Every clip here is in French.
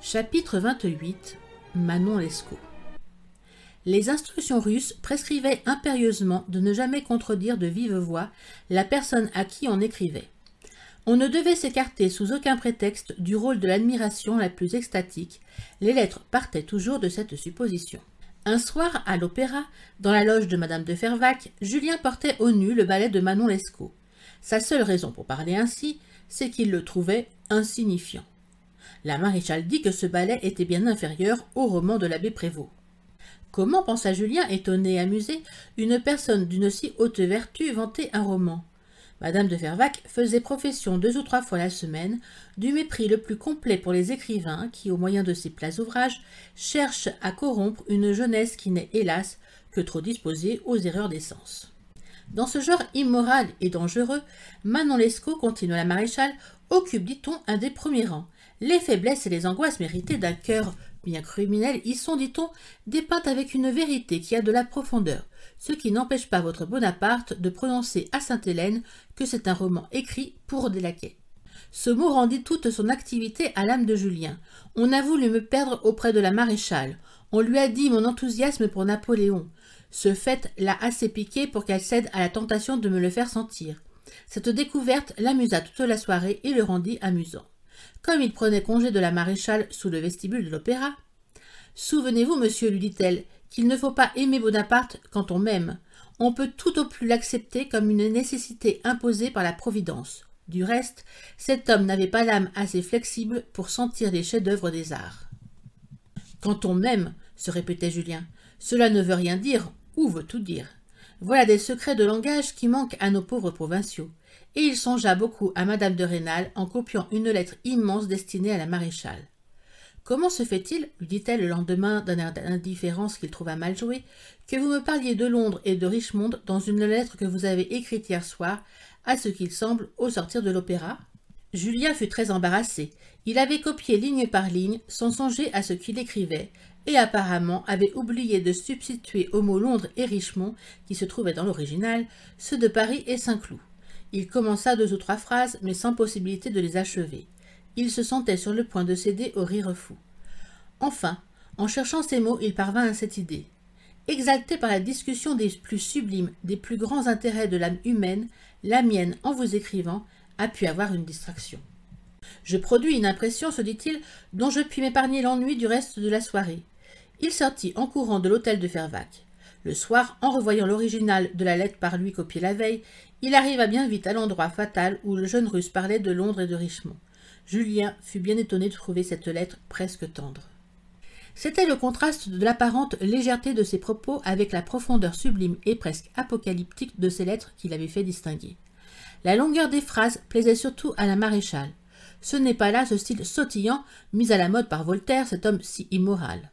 Chapitre 28. Manon Lescaut. Les instructions russes prescrivaient impérieusement de ne jamais contredire de vive voix la personne à qui on écrivait. On ne devait s'écarter sous aucun prétexte du rôle de l'admiration la plus extatique, les lettres partaient toujours de cette supposition. Un soir, à l'opéra, dans la loge de Madame de Fervaques, Julien portait au nu le ballet de Manon Lescaut. Sa seule raison pour parler ainsi, c'est qu'il le trouvait insignifiant. La maréchale dit que ce ballet était bien inférieur au roman de l'abbé Prévost. Comment, pensa Julien, étonné et amusé, une personne d'une si haute vertu vantait un roman? Madame de Fervaques faisait profession 2 ou 3 fois la semaine du mépris le plus complet pour les écrivains qui, au moyen de ces plats ouvrages, cherchent à corrompre une jeunesse qui n'est, hélas, que trop disposée aux erreurs des sens. Dans ce genre immoral et dangereux, Manon Lescaut, continua la maréchale, occupe, dit-on, un des premiers rangs. Les faiblesses et les angoisses méritées d'un cœur bien criminel y sont, dit-on, dépeintes avec une vérité qui a de la profondeur, ce qui n'empêche pas votre Bonaparte de prononcer à Sainte-Hélène que c'est un roman écrit pour des laquais. Ce mot rendit toute son activité à l'âme de Julien. On a voulu me perdre auprès de la maréchale. On lui a dit mon enthousiasme pour Napoléon. Ce fait l'a assez piqué pour qu'elle cède à la tentation de me le faire sentir. Cette découverte l'amusa toute la soirée et le rendit amusant. Comme il prenait congé de la maréchale sous le vestibule de l'opéra, « Souvenez-vous, monsieur, lui dit-elle, qu'il ne faut pas aimer Bonaparte quand on m'aime. On peut tout au plus l'accepter comme une nécessité imposée par la Providence. Du reste, cet homme n'avait pas l'âme assez flexible pour sentir les chefs-d'œuvre des arts. »« Quand on m'aime, se répétait Julien, cela ne veut rien dire ou veut tout dire. Voilà des secrets de langage qui manquent à nos pauvres provinciaux. » Et il songea beaucoup à Madame de Rênal en copiant une lettre immense destinée à la maréchale. « Comment se fait-il, lui dit-elle le lendemain d'un air d'indifférence qu'il trouva mal joué, que vous me parliez de Londres et de Richmond dans une lettre que vous avez écrite hier soir, à ce qu'il semble, au sortir de l'opéra ?» Julien fut très embarrassé. Il avait copié ligne par ligne, sans songer à ce qu'il écrivait, et apparemment avait oublié de substituer aux mots Londres et Richmond, qui se trouvaient dans l'original, ceux de Paris et Saint-Cloud. Il commença 2 ou 3 phrases, mais sans possibilité de les achever. Il se sentait sur le point de céder au rire fou. Enfin, en cherchant ces mots, il parvint à cette idée. Exalté par la discussion des plus sublimes, des plus grands intérêts de l'âme humaine, la mienne, en vous écrivant, a pu avoir une distraction. Je produis une impression, se dit-il, dont je puis m'épargner l'ennui du reste de la soirée. Il sortit en courant de l'hôtel de Fervaques. Le soir, en revoyant l'original de la lettre par lui copiée la veille, il arriva bien vite à l'endroit fatal où le jeune Russe parlait de Londres et de Richmond. Julien fut bien étonné de trouver cette lettre presque tendre. C'était le contraste de l'apparente légèreté de ses propos avec la profondeur sublime et presque apocalyptique de ces lettres qui l'avaient fait distinguer. La longueur des phrases plaisait surtout à la maréchale. Ce n'est pas là ce style sautillant mis à la mode par Voltaire, cet homme si immoral.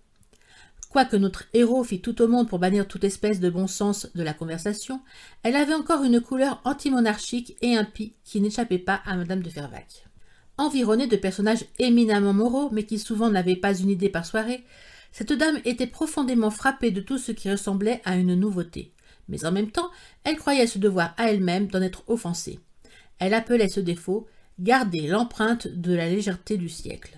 Quoique notre héros fît tout au monde pour bannir toute espèce de bon sens de la conversation, elle avait encore une couleur antimonarchique et impie qui n'échappait pas à Madame de Fervaques. Environnée de personnages éminemment moraux, mais qui souvent n'avaient pas une idée par soirée, cette dame était profondément frappée de tout ce qui ressemblait à une nouveauté. Mais en même temps, elle croyait se devoir à elle-même d'en être offensée. Elle appelait ce défaut « garder l'empreinte de la légèreté du siècle ».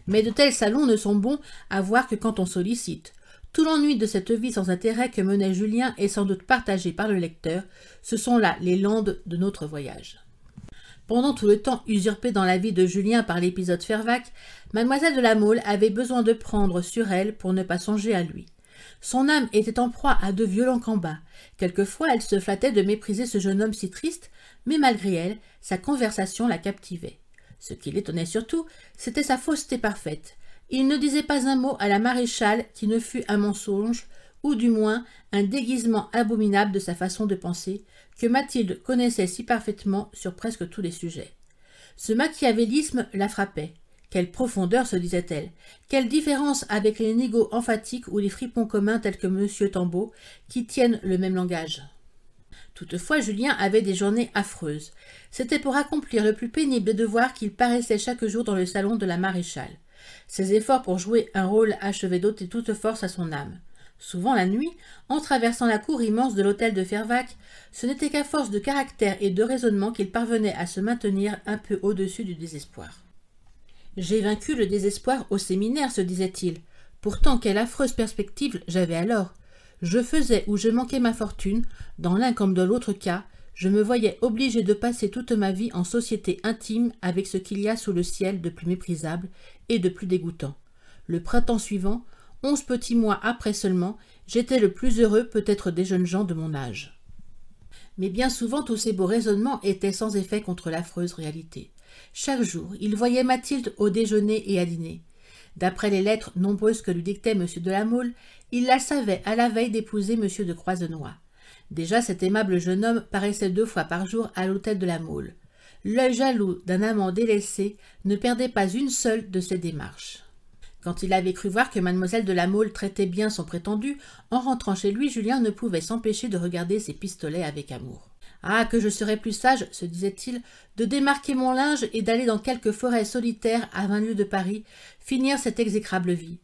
Mais de tels salons ne sont bons à voir que quand on sollicite. Tout l'ennui de cette vie sans intérêt que menait Julien est sans doute partagé par le lecteur. Ce sont là les landes de notre voyage. Pendant tout le temps usurpé dans la vie de Julien par l'épisode Fervaques, Mademoiselle de la Mole avait besoin de prendre sur elle pour ne pas songer à lui. Son âme était en proie à de violents combats. Quelquefois, elle se flattait de mépriser ce jeune homme si triste, mais malgré elle, sa conversation la captivait. Ce qui l'étonnait surtout, c'était sa fausseté parfaite. Il ne disait pas un mot à la maréchale qui ne fût un mensonge, ou du moins un déguisement abominable de sa façon de penser, que Mathilde connaissait si parfaitement sur presque tous les sujets. Ce machiavélisme la frappait. Quelle profondeur, se disait-elle. Quelle différence avec les négos emphatiques ou les fripons communs tels que M. Tambeau, qui tiennent le même langage. Toutefois, Julien avait des journées affreuses. C'était pour accomplir le plus pénible des devoirs qu'il paraissait chaque jour dans le salon de la maréchale. Ses efforts pour jouer un rôle achevaient d'ôter toute force à son âme. Souvent la nuit, en traversant la cour immense de l'hôtel de Fervaques, ce n'était qu'à force de caractère et de raisonnement qu'il parvenait à se maintenir un peu au-dessus du désespoir. J'ai vaincu le désespoir au séminaire, se disait-il. Pourtant, quelle affreuse perspective j'avais alors. Je faisais ou je manquais ma fortune, dans l'un comme dans l'autre cas, je me voyais obligé de passer toute ma vie en société intime avec ce qu'il y a sous le ciel de plus méprisable et de plus dégoûtant. Le printemps suivant, 11 petits mois après seulement, j'étais le plus heureux peut-être des jeunes gens de mon âge. Mais bien souvent tous ces beaux raisonnements étaient sans effet contre l'affreuse réalité. Chaque jour, il voyait Mathilde au déjeuner et à dîner. D'après les lettres nombreuses que lui dictait M. de La Mole, il la savait à la veille d'épouser M. de Croisenois. Déjà cet aimable jeune homme paraissait 2 fois par jour à l'hôtel de La Mole. L'œil jaloux d'un amant délaissé ne perdait pas une seule de ses démarches. Quand il avait cru voir que mademoiselle de La Mole traitait bien son prétendu, en rentrant chez lui, Julien ne pouvait s'empêcher de regarder ses pistolets avec amour. « Ah, que je serais plus sage, se disait-il, de démarquer mon linge et d'aller dans quelque forêt solitaire à 20 lieues de Paris, finir cette exécrable vie.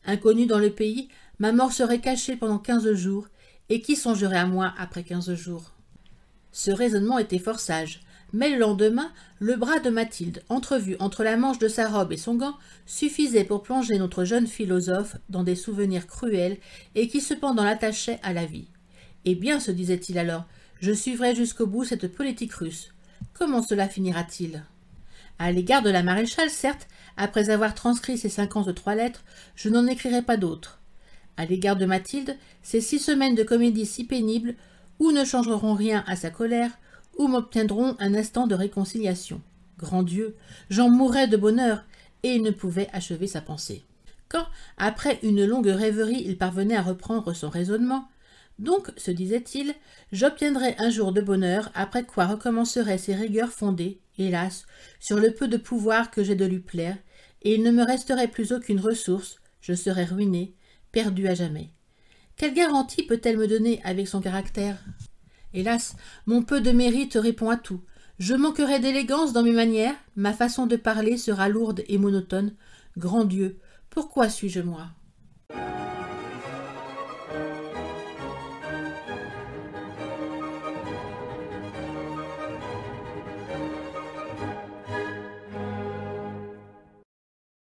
Inconnu dans le pays, ma mort serait cachée pendant 15 jours, et qui songerait à moi après 15 jours ?» Ce raisonnement était fort sage, mais le lendemain, le bras de Mathilde, entrevu entre la manche de sa robe et son gant, suffisait pour plonger notre jeune philosophe dans des souvenirs cruels et qui cependant l'attachaient à la vie. « Eh bien, se disait-il alors, je suivrai jusqu'au bout cette politique russe. Comment cela finira-t-il » À l'égard de la maréchale, certes, après avoir transcrit ces 53 lettres, je n'en écrirai pas d'autres. À l'égard de Mathilde, ces 6 semaines de comédie si pénibles, ou ne changeront rien à sa colère, ou m'obtiendront un instant de réconciliation. Grand Dieu, j'en mourrais de bonheur, et il ne pouvait achever sa pensée. Quand, après une longue rêverie, il parvenait à reprendre son raisonnement, donc, se disait-il, j'obtiendrai un jour de bonheur, après quoi recommenceraient ces rigueurs fondées, hélas, sur le peu de pouvoir que j'ai de lui plaire, et il ne me resterait plus aucune ressource, je serais ruiné, perdu à jamais. Quelle garantie peut-elle me donner avec son caractère? Hélas, mon peu de mérite répond à tout. Je manquerai d'élégance dans mes manières, ma façon de parler sera lourde et monotone. Grand Dieu, pourquoi suis-je moi?